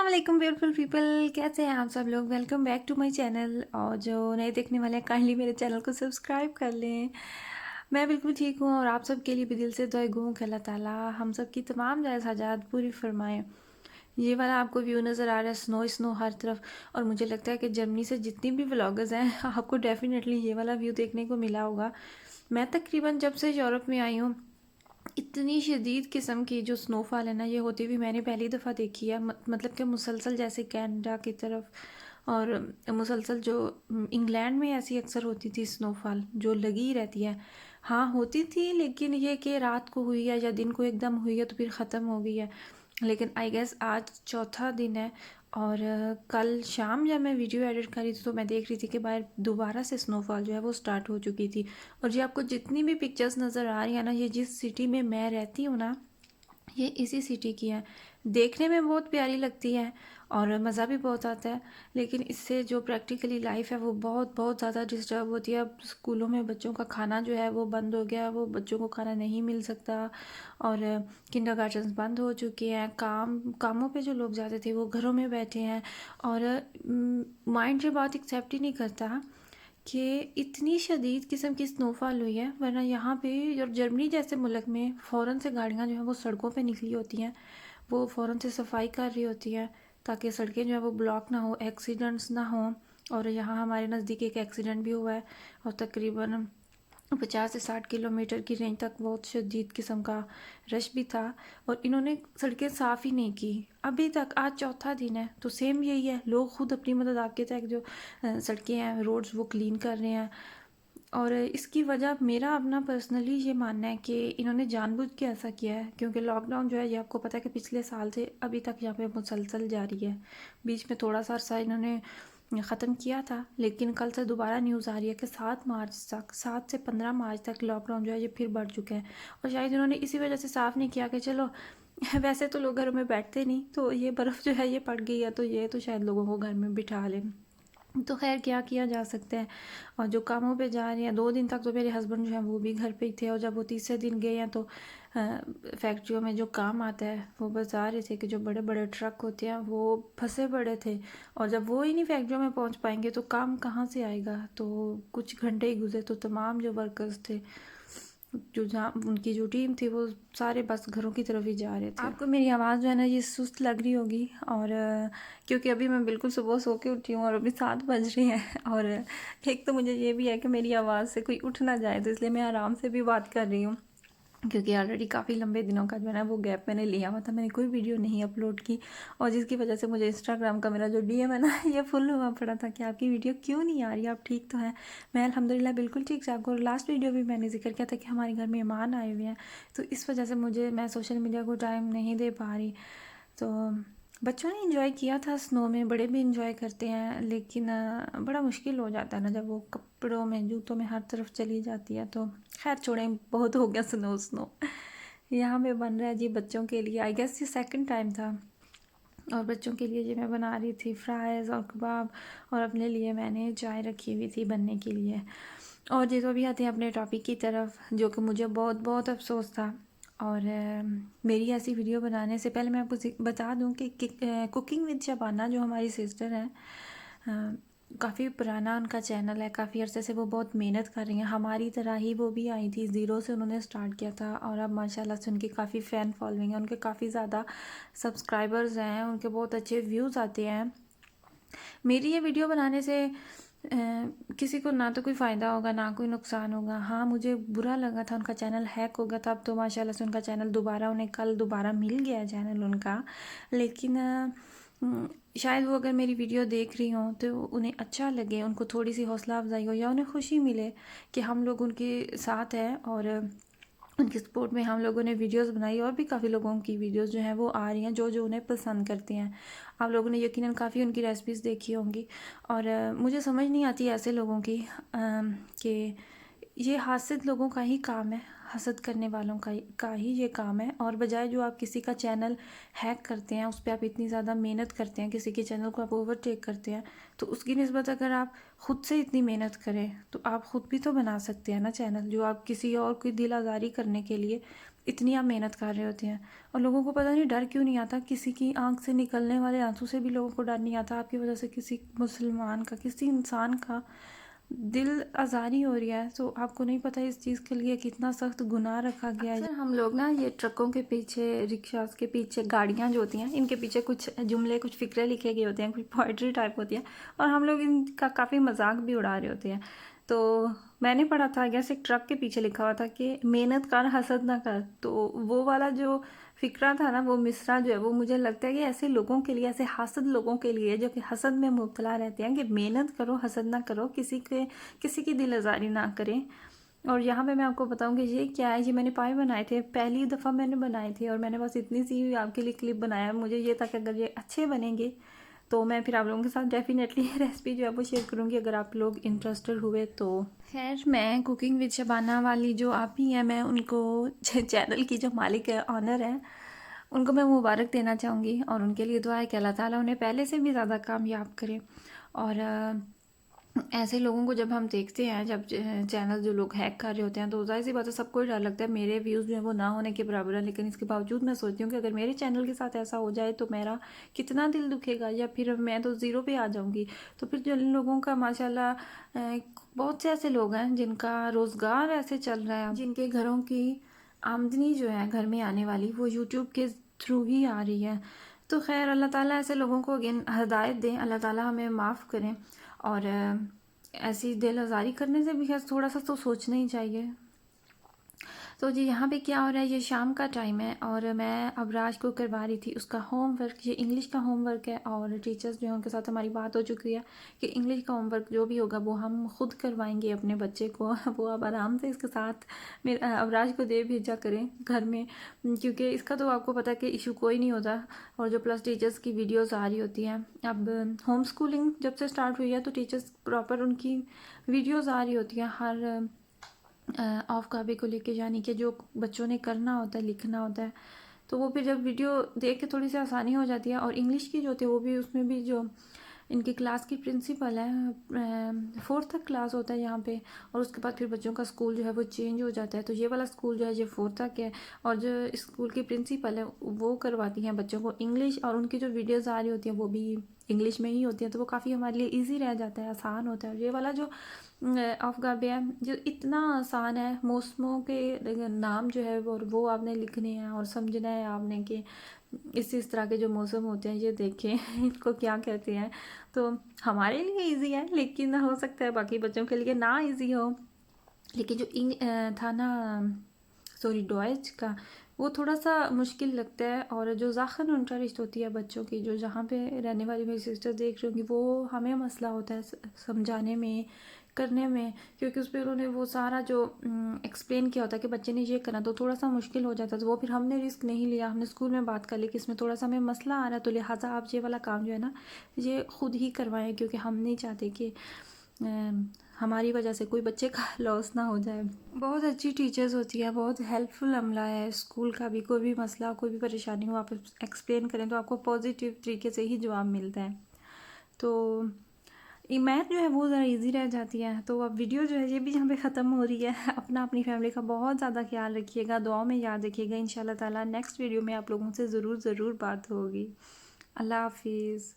वालेकुम beautiful people, कैसे हैं आप सब लोग। Welcome back to my channel. और जो नए देखने वाले हैं काइंडली मेरे चैनल को सब्सक्राइब कर लें। मैं बिल्कुल ठीक हूँ और आप सब के लिए भी दिल से दुआ गूँ कि अल्लाह ताला हम सब की तमाम जायज़ हाजात पूरी फरमाएँ। ये वाला आपको व्यू नज़र आ रहा है, स्नो स्नो हर तरफ। और मुझे लगता है कि जर्मनी से जितनी भी व्लॉगर्स हैं आपको डेफिनेटली ये वाला व्यू देखने को मिला होगा। मैं तकरीबन जब से यूरोप में आई हूँ इतनी शदीद किस्म की जो स्नोफॉल है ना, ये होती हुई मैंने पहली दफ़ा देखी है। मतलब कि मुसलसल जैसे कनाडा की तरफ और मुसलसल जो इंग्लैंड में ऐसी अक्सर होती थी स्नोफॉल जो लगी ही रहती है। हाँ होती थी, लेकिन ये कि रात को हुई है या दिन को एकदम हुई है तो फिर ख़त्म हो गई है। लेकिन आई गेस आज चौथा दिन है। और कल शाम जब मैं वीडियो एडिट कर रही थी तो मैं देख रही थी कि बाहर दोबारा से स्नोफॉल जो है वो स्टार्ट हो चुकी थी। और ये आपको जितनी भी पिक्चर्स नज़र आ रही है ना, ये जिस सिटी में मैं रहती हूँ ना, ये इसी सिटी की है। देखने में बहुत प्यारी लगती है और मज़ा भी बहुत आता है, लेकिन इससे जो प्रैक्टिकली लाइफ है वो बहुत बहुत ज़्यादा डिस्टर्ब होती है। अब स्कूलों में बच्चों का खाना जो है वो बंद हो गया, वो बच्चों को खाना नहीं मिल सकता। और किंडरगार्टन्स बंद हो चुके हैं। कामों पे जो लोग जाते थे वो घरों में बैठे हैं। और माइंड ये बात एक्सेप्ट ही नहीं करता कि इतनी शदीद किस्म की स्नोफॉल हुई है। वरना यहाँ पे और जर्मनी जैसे मुल्क में फ़ौरन से गाड़ियाँ जो हैं वो सड़कों पे निकली होती हैं, वो फ़ौरन से सफाई कर रही होती हैं ताकि सड़कें जो है वो ब्लॉक ना हो, एक्सीडेंट्स ना हो। और यहाँ हमारे नज़दीक एक एक्सीडेंट भी हुआ है और तकरीबन 50 से 60 किलोमीटर की रेंज तक बहुत शदीद किस्म का रश भी था। और इन्होंने सड़कें साफ़ ही नहीं की अभी तक। आज चौथा दिन है तो सेम यही है, लोग खुद अपनी मदद आपके तक जो सड़कें हैं, रोड्स, वो क्लीन कर रहे हैं। और इसकी वजह मेरा अपना पर्सनली ये मानना है कि इन्होंने जानबूझ के ऐसा किया है, क्योंकि लॉकडाउन जो है ये आपको पता है कि पिछले साल से अभी तक यहाँ पे मुसलसल जारी है। बीच में थोड़ा सा अर्सा इन्होंने ख़त्म किया था, लेकिन कल से दोबारा न्यूज़ आ रही है कि 7 मार्च तक, 7 से 15 मार्च तक लॉकडाउन जो है ये फिर बढ़ चुका है। और शायद इन्होंने इसी वजह से साफ़ नहीं किया कि चलो वैसे तो लोग घरों में बैठते नहीं, तो ये बर्फ़ जो है ये पड़ गई है तो ये तो शायद लोगों को घर में बिठा लें। तो खैर क्या किया जा सकता है। और जो कामों पे जा रहे हैं, 2 दिन तक तो मेरे हस्बैंड जो हैं वो भी घर पे ही थे। और जब वो तीसरे दिन गए हैं तो फैक्ट्रियों में जो काम आता है वो बता रहे थे कि जो बड़े बड़े ट्रक होते हैं वो फंसे पड़े थे। और जब वो ही नहीं फैक्ट्रियों में पहुंच पाएंगे तो काम कहाँ से आएगा। तो कुछ घंटे ही गुजरे तो तमाम जो वर्कर्स थे, जो जहाँ उनकी जो टीम थी, वो सारे बस घरों की तरफ ही जा रहे थे। आपको मेरी आवाज़ जो है ना ये सुस्त लग रही होगी। और क्योंकि अभी मैं बिल्कुल सुबह सो के उठी हूँ और अभी 7 बज रही हैं। और एक तो मुझे ये भी है कि मेरी आवाज़ से कोई उठ ना जाए, तो इसलिए मैं आराम से भी बात कर रही हूँ, क्योंकि ऑलरेडी काफ़ी लंबे दिनों का जो है ना वो गैप मैंने लिया हुआ था, मैंने कोई वीडियो नहीं अपलोड की। और जिसकी वजह से मुझे इंस्टाग्राम का मेरा जो डीएम है ना ये फुल हुआ पड़ा था कि आपकी वीडियो क्यों नहीं आ रही, आप ठीक तो हैं। मैं अल्हम्दुलिल्लाह बिल्कुल ठीक ठाक हूँ। और लास्ट वीडियो भी मैंने जिक्र किया था कि हमारे घर मेहमान आए हुए हैं, तो इस वजह से मैं सोशल मीडिया को टाइम नहीं दे पा रही। तो बच्चों ने इंजॉय किया था स्नो में, बड़े भी इंजॉय करते हैं, लेकिन बड़ा मुश्किल हो जाता है ना जब वो कपड़ों में, जूतों में हर तरफ चली जाती है। तो खैर छोड़ें, बहुत हो गया स्नो स्नो। यहाँ पे बन रहा है जी बच्चों के लिए, आई गेस ये सेकंड टाइम था। और बच्चों के लिए ये मैं बना रही थी फ्राइज़ और कबाब, और अपने लिए मैंने चाय रखी हुई थी बनने के लिए। और ये तो अभी आते हैं अपने टॉपिक की तरफ, जो कि मुझे बहुत बहुत अफसोस था। और मेरी ऐसी वीडियो बनाने से पहले मैं आपको बता दूं कि कुकिंग विद शबाना जो हमारी सिस्टर हैं, काफ़ी पुराना उनका चैनल है, काफ़ी अरसे से वो बहुत मेहनत कर रही हैं। हमारी तरह ही वो भी आई थी, ज़ीरो से उन्होंने स्टार्ट किया था और अब माशाल्लाह से उनकी काफ़ी फ़ैन फॉलोइंग है, उनके काफ़ी ज़्यादा सब्सक्राइबर्स हैं, उनके बहुत अच्छे व्यूज़ आते हैं। मेरी ये वीडियो बनाने से किसी को ना तो कोई फ़ायदा होगा ना कोई नुकसान होगा। हाँ मुझे बुरा लगा था, उनका चैनल हैक हो गया था। अब तो माशाल्लाह से उनका चैनल दोबारा, उन्हें कल दोबारा मिल गया चैनल उनका। लेकिन शायद वो अगर मेरी वीडियो देख रही हों तो उन्हें अच्छा लगे, उनको थोड़ी सी हौसला अफजाई हो या उन्हें खुशी मिले कि हम लोग उनके साथ हैं। और उनकी सपोर्ट में हम लोगों ने वीडियोस बनाई, और भी काफ़ी लोगों की वीडियोस जो हैं वो आ रही हैं जो जो उन्हें पसंद करते हैं। आप लोगों ने यकीनन काफ़ी उनकी रेसिपीज़ देखी होंगी। और मुझे समझ नहीं आती ऐसे लोगों की कि ये हासिद लोगों का ही काम है, हसद करने वालों का ही ये काम है। और बजाय जो आप किसी का चैनल हैक करते हैं, उस पर आप इतनी ज़्यादा मेहनत करते हैं, किसी के चैनल को आप ओवरटेक करते हैं, तो उसकी निस्बत अगर आप ख़ुद से इतनी मेहनत करें तो आप ख़ुद भी तो बना सकते हैं ना चैनल, जो आप किसी और की दिल आज़ारी करने के लिए इतनी आप मेहनत कर रहे होते हैं और लोगों को पता नहीं डर क्यों नहीं आता। किसी की आंख से निकलने वाले आंसू से भी लोगों को डर नहीं आता। आपकी वजह से किसी मुसलमान का, किसी इंसान का दिल आज़ारी हो रही है, तो आपको नहीं पता इस चीज़ के लिए कितना सख्त गुनाह रखा गया है। हम लोग ना ये ट्रकों के पीछे, रिक्शास के पीछे, गाड़ियाँ जो होती हैं इनके पीछे कुछ जुमले, कुछ फ़िक्रे लिखे गए होते हैं, कुछ पोइट्री टाइप होती है और हम लोग इनका काफ़ी मजाक भी उड़ा रहे होते हैं। तो मैंने पढ़ा था, जैसे एक ट्रक के पीछे लिखा हुआ था कि मेहनत कर हसद ना कर। तो वो वाला जो फ़िक्रा था ना, वो मिसरा जो है, वो मुझे लगता है कि ऐसे लोगों के लिए, ऐसे हासद लोगों के लिए जो कि हसद में मुब्तला रहते हैं, कि मेहनत करो, हसद ना करो, किसी की दिल आज़ारी ना करें। और यहाँ पे मैं आपको बताऊँगी ये क्या है। ये मैंने पाए बनाए थे, पहली दफ़ा मैंने बनाए थे और मैंने बस इतनी सी आपके लिए क्लिप बनाया। मुझे ये था कि अगर ये अच्छे बनेंगे तो मैं फिर आप लोगों के साथ डेफिनेटली रेसिपी जो है वो शेयर करूँगी, अगर आप लोग इंटरेस्टेड हुए तो। खैर, मैं कुकिंग विद शबाना वाली जो आप ही हैं, मैं उनको चैनल की जो मालिक है, ऑनर है, उनको मैं मुबारक देना चाहूँगी और उनके लिए दुआ है कि अल्लाह ताला उन्हें पहले से भी ज़्यादा कामयाब करे। और ऐसे लोगों को जब हम देखते हैं, जब चैनल जो लोग हैक कर रहे होते हैं, तो जाहिर सी बात है सबको ही डर लगता है मेरे व्यूज़ जो है वो ना होने के बराबर है। लेकिन इसके बावजूद मैं सोचती हूँ कि अगर मेरे चैनल के साथ ऐसा हो जाए तो मेरा कितना दिल दुखेगा, या फिर मैं तो ज़ीरो पे आ जाऊँगी। तो फिर जिन लोगों का माशाल्लाह बहुत से ऐसे लोग हैं जिनका रोज़गार ऐसे चल रहा है, जिनके घरों की आमदनी जो है घर में आने वाली, वो यूट्यूब के थ्रू ही आ रही है। तो खैर, अल्लाह ताला ऐसे लोगों को अगेन हिदायत दें, अल्लाह ताला हमें माफ़ करें। और ऐसी दिल आज़ारी करने से भी खैर थोड़ा सा तो सोचना ही चाहिए। तो जी, यहाँ पे क्या हो रहा है, ये शाम का टाइम है और मैं अबराज को करवा रही थी उसका होमवर्क। ये इंग्लिश का होमवर्क है और टीचर्स जो हैं उनके साथ हमारी बात हो चुकी है कि इंग्लिश का होमवर्क जो भी होगा वो हम खुद करवाएंगे अपने बच्चे को। वो अब आराम से इसके साथ मेरे अबराज को दे भेजा करें घर में, क्योंकि इसका तो आपको पता है कि इशू कोई नहीं होता। और जो प्लस टीचर्स की वीडियोज़ आ रही होती हैं, अब होम स्कूलिंग जब से स्टार्ट हुई है तो टीचर्स प्रॉपर उनकी वीडियोज़ आ रही होती हैं हर ऑफ काबे को लेके, यानी कि जो बच्चों ने करना होता है, लिखना होता है, तो वो फिर जब वीडियो देख के थोड़ी सी आसानी हो जाती है। और इंग्लिश की जो होती है वो भी, उसमें भी जो इनकी क्लास की प्रिंसिपल है, फोर्थ तक क्लास होता है यहाँ पे, और उसके बाद फिर बच्चों का स्कूल जो है वो चेंज हो जाता है। तो ये वाला स्कूल जो है ये फोर्थ तक है और जो स्कूल की प्रिंसिपल है वो करवाती हैं बच्चों को इंग्लिश, और उनकी जो वीडियोज़ आ रही होती हैं वो भी इंग्लिश में ही होती हैं। तो वो काफ़ी हमारे लिए ईजी रह जाता है, आसान होता है। और ये वाला जो ऑफ गार्बे है जो इतना आसान है, मौसमों के नाम जो है वो आपने लिखने हैं और समझना है आपने कि इस तरह के जो मौसम होते हैं ये देखें इनको क्या कहते हैं। तो हमारे लिए इजी है, लेकिन हो सकता है बाकी बच्चों के लिए ना इजी हो। लेकिन जो था ना, सॉरी, डॉयच का, वो थोड़ा सा मुश्किल लगता है। और जो ज़ाखिर इंटरेस्ट होती है बच्चों की, जो जहाँ पे रहने वाली मेरी सिस्टर देख रही होंगी, वो हमें मसला होता है समझाने में, करने में, क्योंकि उस पर उन्होंने वो सारा जो एक्सप्लेन किया होता है कि बच्चे ने ये करना, तो थोड़ा सा मुश्किल हो जाता है। तो वो फिर हमने रिस्क नहीं लिया, हमने स्कूल में बात कर ली कि इसमें थोड़ा सा हमें मसला आ रहा है, तो लिहाजा आप ये वाला काम जो है ना ये ख़ुद ही करवाएं, क्योंकि हम नहीं चाहते कि हमारी वजह से कोई बच्चे का लॉस ना हो जाए। बहुत अच्छी टीचर्स होती है, बहुत हेल्पफुल अमला है स्कूल का भी। कोई भी मसला, कोई भी परेशानी हो, आप एक्सप्लेन करें तो आपको पॉजिटिव तरीके से ही जवाब मिलता है। तो मैथ जो है वो ज़रा इजी रह जाती है। तो अब वीडियो जो है ये भी यहाँ पे ख़त्म हो रही है। अपना, अपनी फैमिली का बहुत ज़्यादा ख्याल रखिएगा, दुआओं में याद रखिएगा। इंशाल्लाह ताला नेक्स्ट वीडियो में आप लोगों से ज़रूर बात होगी। अल्लाह हाफिज़।